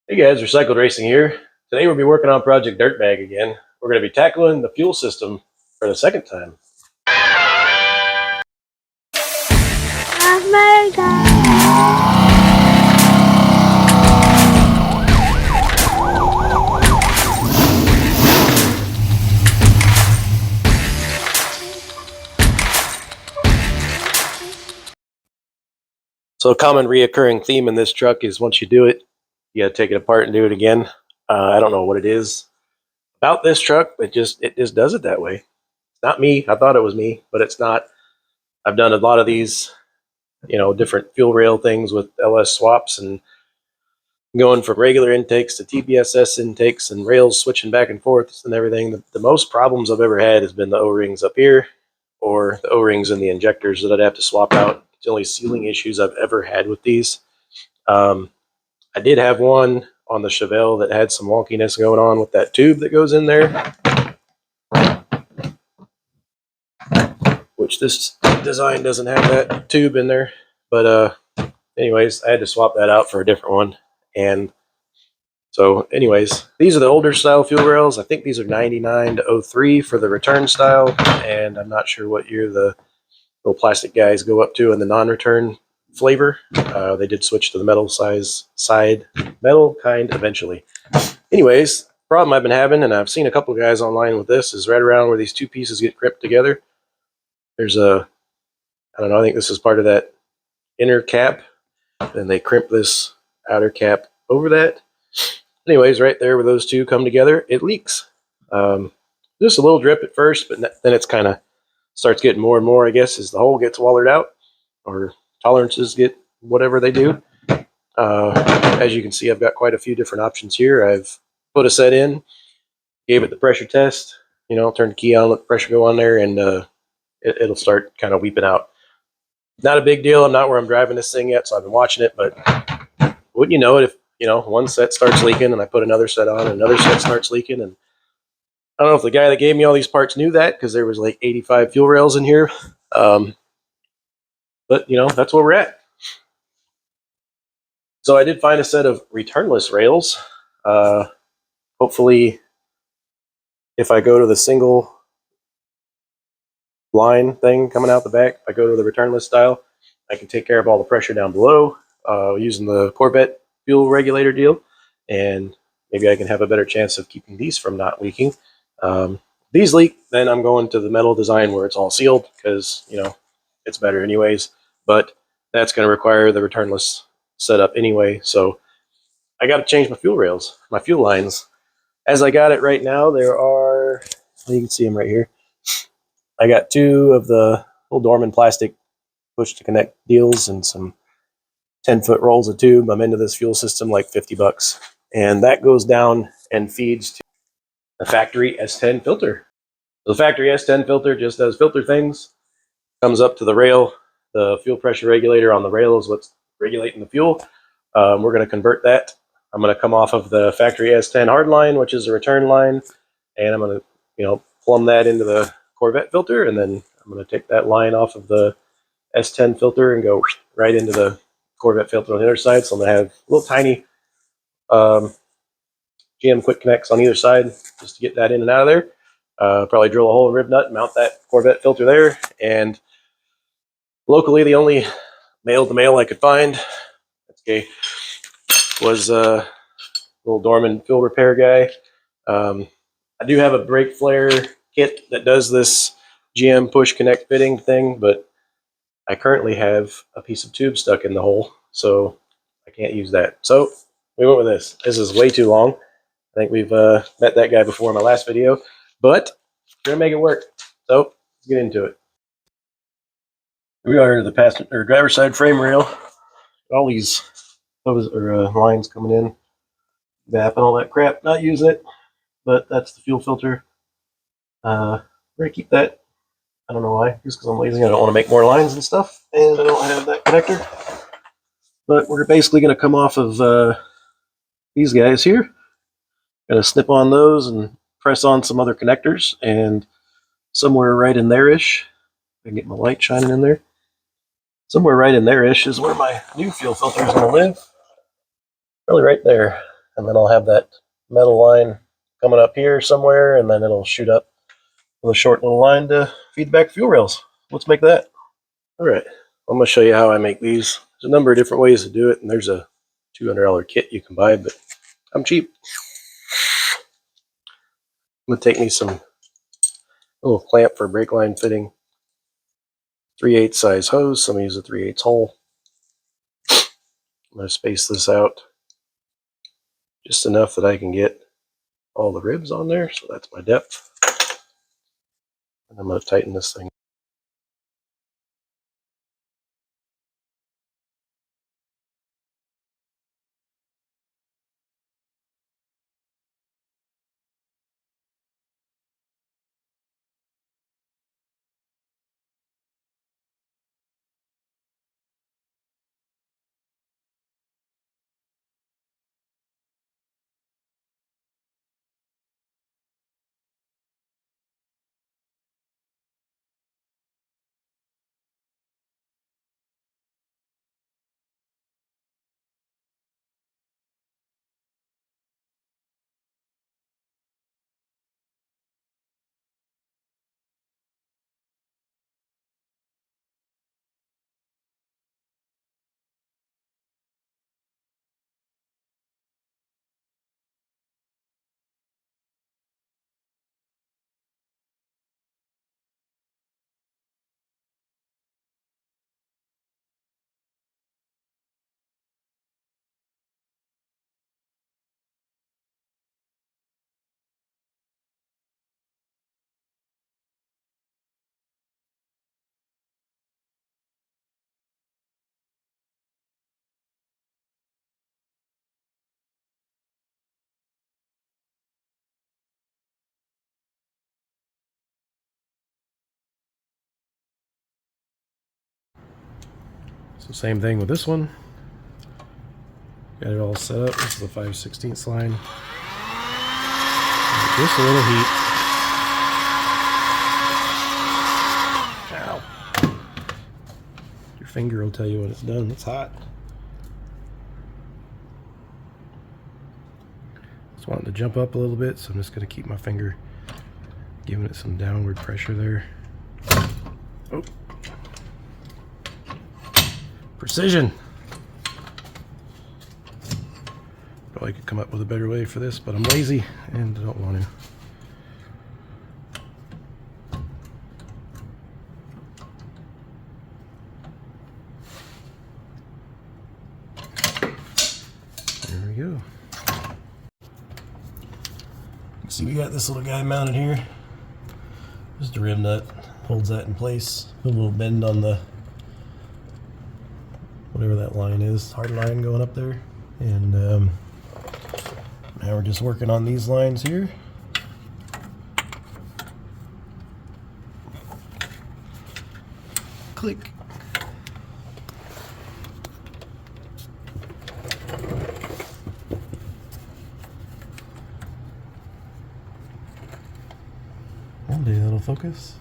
Hey guys, Recycled Racing here. Today we'll be working on Project Dirtbag again. We're going to be tackling the fuel system for the second time. So a common reoccurring theme in this truck is once you do it, you got to take it apart and do it again. I don't know what it is about this truck, but it just does it that way. It's not me. I thought it was me, but it's not. I've done a lot of these, different fuel rail things with LS swaps and going from regular intakes to TBSS intakes and rails switching back and forth and everything. The most problems I've ever had has been the O-rings up here or the O-rings and the injectors that I'd have to swap out. It's the only sealing issues I've ever had with these. I did have one on the Chevelle that had some wonkiness going on with that tube that goes in there, which this design doesn't have that tube in there. But anyways, I had to swap that out for a different one. And so anyways, these are the older style fuel rails. I think these are 99 to 03 for the return style. And I'm not sure what year the little plastic guys go up to in the non-return flavor. They did switch to the metal metal kind eventually. Anyways, problem I've been having, and I've seen a couple guys online with this, is right around where these two pieces get crimped together. There's I don't know, I think this is part of that inner cap. And they crimp this outer cap over that. Anyways, right there where those two come together, it leaks. Just a little drip at first, but then it's kind of starts getting more and more, I guess, as the hole gets wallered out or tolerances get whatever they do. As you can see, I've got quite a few different options here. I've put a set in, gave it the pressure test, turn the key on, let the pressure go on there, and it'll start kind of weeping out. Not a big deal. I'm not where I'm driving this thing yet, so I've been watching it, but wouldn't you know it if, one set starts leaking and I put another set on and another set starts leaking. And I don't know if the guy that gave me all these parts knew that because there was like 85 fuel rails in here. But, that's where we're at. So I did find a set of returnless rails. Hopefully, if I go to the single line thing coming out the back, if I go to the returnless style, I can take care of all the pressure down below using the Corvette fuel regulator deal, and maybe I can have a better chance of keeping these from not leaking. These leak, then I'm going to the metal design where it's all sealed because, it's better anyways, but that's going to require the returnless setup anyway. So I got to change my fuel rails, my fuel lines. As I got it right now, there are, you can see them right here. I got two of the little Dorman plastic push to connect deals and some 10-foot rolls of tube. I'm into this fuel system like $50, and that goes down and feeds to the factory S10 filter. The factory S10 filter just does filter things, comes up to the rail. The fuel pressure regulator on the rail is what's regulating the fuel. We're going to convert that. I'm going to come off of the factory S10 hard line, which is a return line, and I'm going to, plumb that into the Corvette filter, and then I'm going to take that line off of the S10 filter and go right into the Corvette filter on the other side. So I'm going to have little tiny GM quick connects on either side just to get that in and out of there. Probably drill a hole in rib nut, mount that Corvette filter there. And locally, the only male-to-male I could find, was a little Dorman fuel repair guy. I do have a brake flare kit that does this GM push connect fitting thing, but I currently have a piece of tube stuck in the hole, so I can't use that. So we went with this. This is way too long. I think we've met that guy before in my last video, but we're gonna make it work. So let's get into it. We are the passenger or driver's side frame rail. All these lines coming in, VAP and all that crap. Not using it, but that's the fuel filter. We're gonna keep that. I don't know why, just because I'm lazy. I don't want to make more lines and stuff, and I don't have that connector. But we're basically going to come off of these guys here. Going to snip on those and press on some other connectors, and somewhere right in there-ish, I can get my light shining in there. Somewhere right in there-ish is where my new fuel filter is going to live. Probably right there. and then I'll have that metal line coming up here somewhere, and then it'll shoot up with a short little line to feed back fuel rails. Let's make that. All right, I'm going to show you how I make these. There's a number of different ways to do it, and there's a $200 kit you can buy, but I'm cheap. I'm going to take me some little clamp for brake line fitting, 3/8 size hose. So I'm going to use a 3/8 hole. I'm going to space this out just enough that I can get all the ribs on there. So that's my depth. And I'm going to tighten this thing. So same thing with this one. Got it all set up. This is a 5/16 line. Just a little heat. Ow. Your finger will tell you when it's done. It's hot. Just wanting to jump up a little bit, so I'm just going to keep my finger giving it some downward pressure there. Oh. Precision. Probably could come up with a better way for this, but I'm lazy and I don't want to. There we go. See, we got this little guy mounted here. Just a rib nut holds that in place. A little bend on the whatever that line is, hard line going up there. And now we're just working on these lines here. Click. One day that'll focus.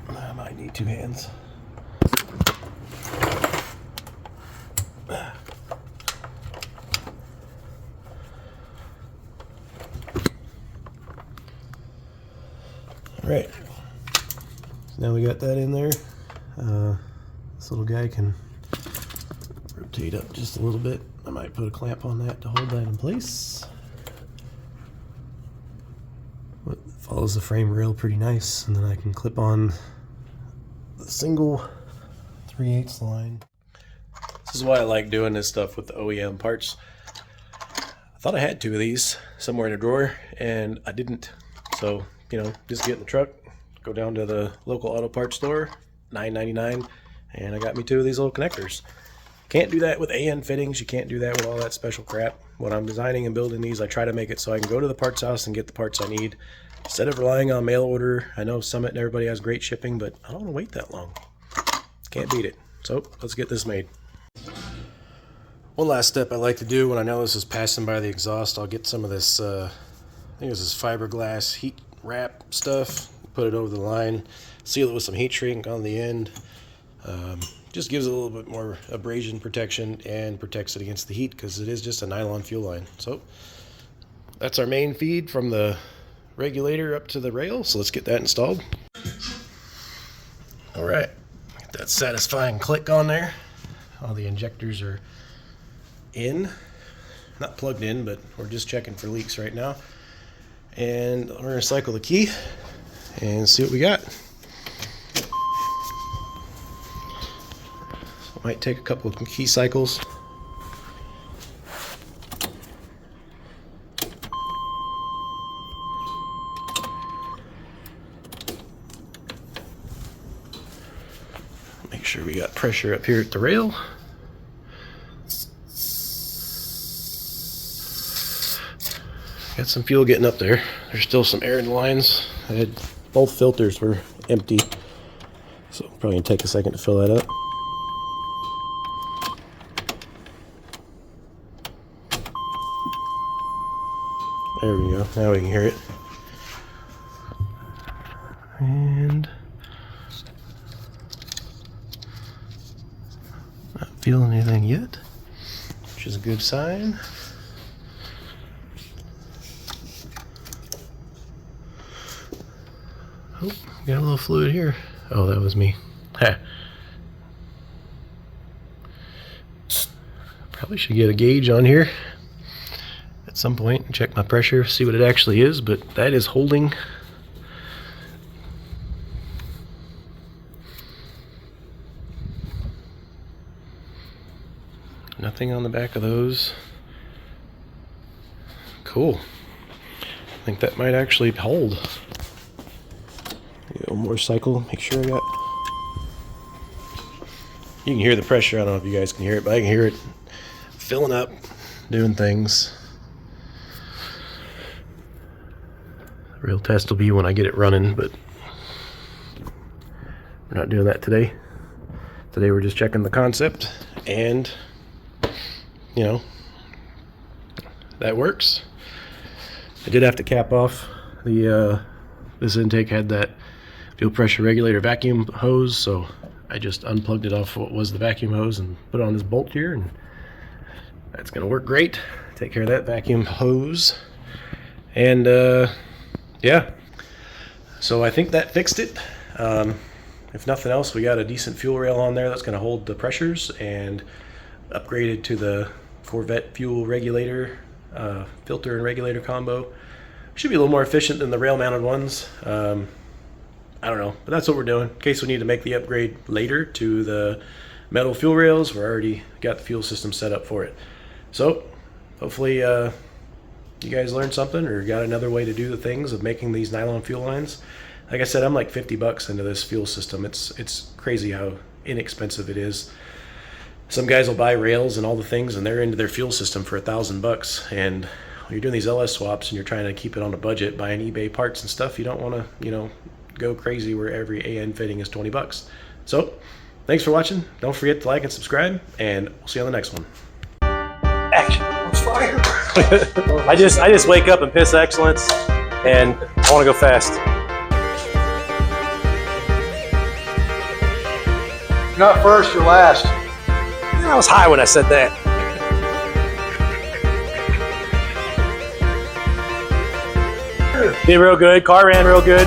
I might need two hands. All right, so now we got that in there. This little guy can rotate up just a little bit. I might put a clamp on that to hold that in place. It follows the frame rail pretty nice, and then I can clip on the single 3/8 line. This is why I like doing this stuff with the OEM parts. I thought I had two of these somewhere in a drawer, and I didn't. So, you know, just get in the truck, go down to the local auto parts store, $9.99, and I got me two of these little connectors. Can't do that with AN fittings. You can't do that with all that special crap. When I'm designing and building these, I try to make it so I can go to the parts house and get the parts I need instead of relying on mail order. I know Summit and everybody has great shipping, but I don't want to wait that long. Can't beat it. So let's get this made. One last step I like to do when I know this is passing by the exhaust, I'll get some of this, I think this is fiberglass heat wrap stuff, put it over the line, seal it with some heat shrink on the end. Just gives it a little bit more abrasion protection and protects it against the heat because it is just a nylon fuel line. So that's our main feed from the regulator up to the rail. So let's get that installed. All right, get that satisfying click on there. All the injectors are in, not plugged in, but we're just checking for leaks right now. And we're gonna cycle the key and see what we got. Might take a couple of key cycles. Make sure we got pressure up here at the rail. Got some fuel getting up there. There's still some air in the lines. Both filters were empty, so probably gonna take a second to fill that up. There we go. Now we can hear it. And not feeling anything yet, which is a good sign. Oh, got a little fluid here. Oh, that was me. Ha. Probably should get a gauge on here at some point and check my pressure, see what it actually is, but that is holding. Nothing on the back of those. Cool. I think that might actually hold. One more cycle, make sure I got. You can hear the pressure. I don't know if you guys can hear it, but I can hear it filling up, doing things. The real test will be when I get it running, but we're not doing that today. Today we're just checking the concept, and you know, that works. I did have to cap off the this intake had that fuel pressure regulator vacuum hose, so I just unplugged it off what was the vacuum hose and put it on this bolt here, and that's gonna work great. Take care of that vacuum hose. And yeah, so I think that fixed it. If nothing else, we got a decent fuel rail on there that's gonna hold the pressures, and upgraded to the Corvette fuel regulator, filter and regulator combo. Should be a little more efficient than the rail mounted ones. I don't know, but that's what we're doing. In case we need to make the upgrade later to the metal fuel rails, we're already got the fuel system set up for it. So hopefully you guys learned something or got another way to do the things of making these nylon fuel lines. Like I said, I'm like 50 bucks into this fuel system. It's crazy how inexpensive it is. Some guys will buy rails and all the things, and they're into their fuel system for $1,000. And when you're doing these LS swaps and you're trying to keep it on a budget, buying eBay parts and stuff, you don't want to, you know, go crazy where every AN fitting is 20 bucks. So thanks for watching. Don't forget to like and subscribe, and we'll see you on the next one. Action. It's fire. I just wake up and piss excellence, and I want to go fast. You're not first, you're last. I was high when I said that. Did real good. Car ran real good.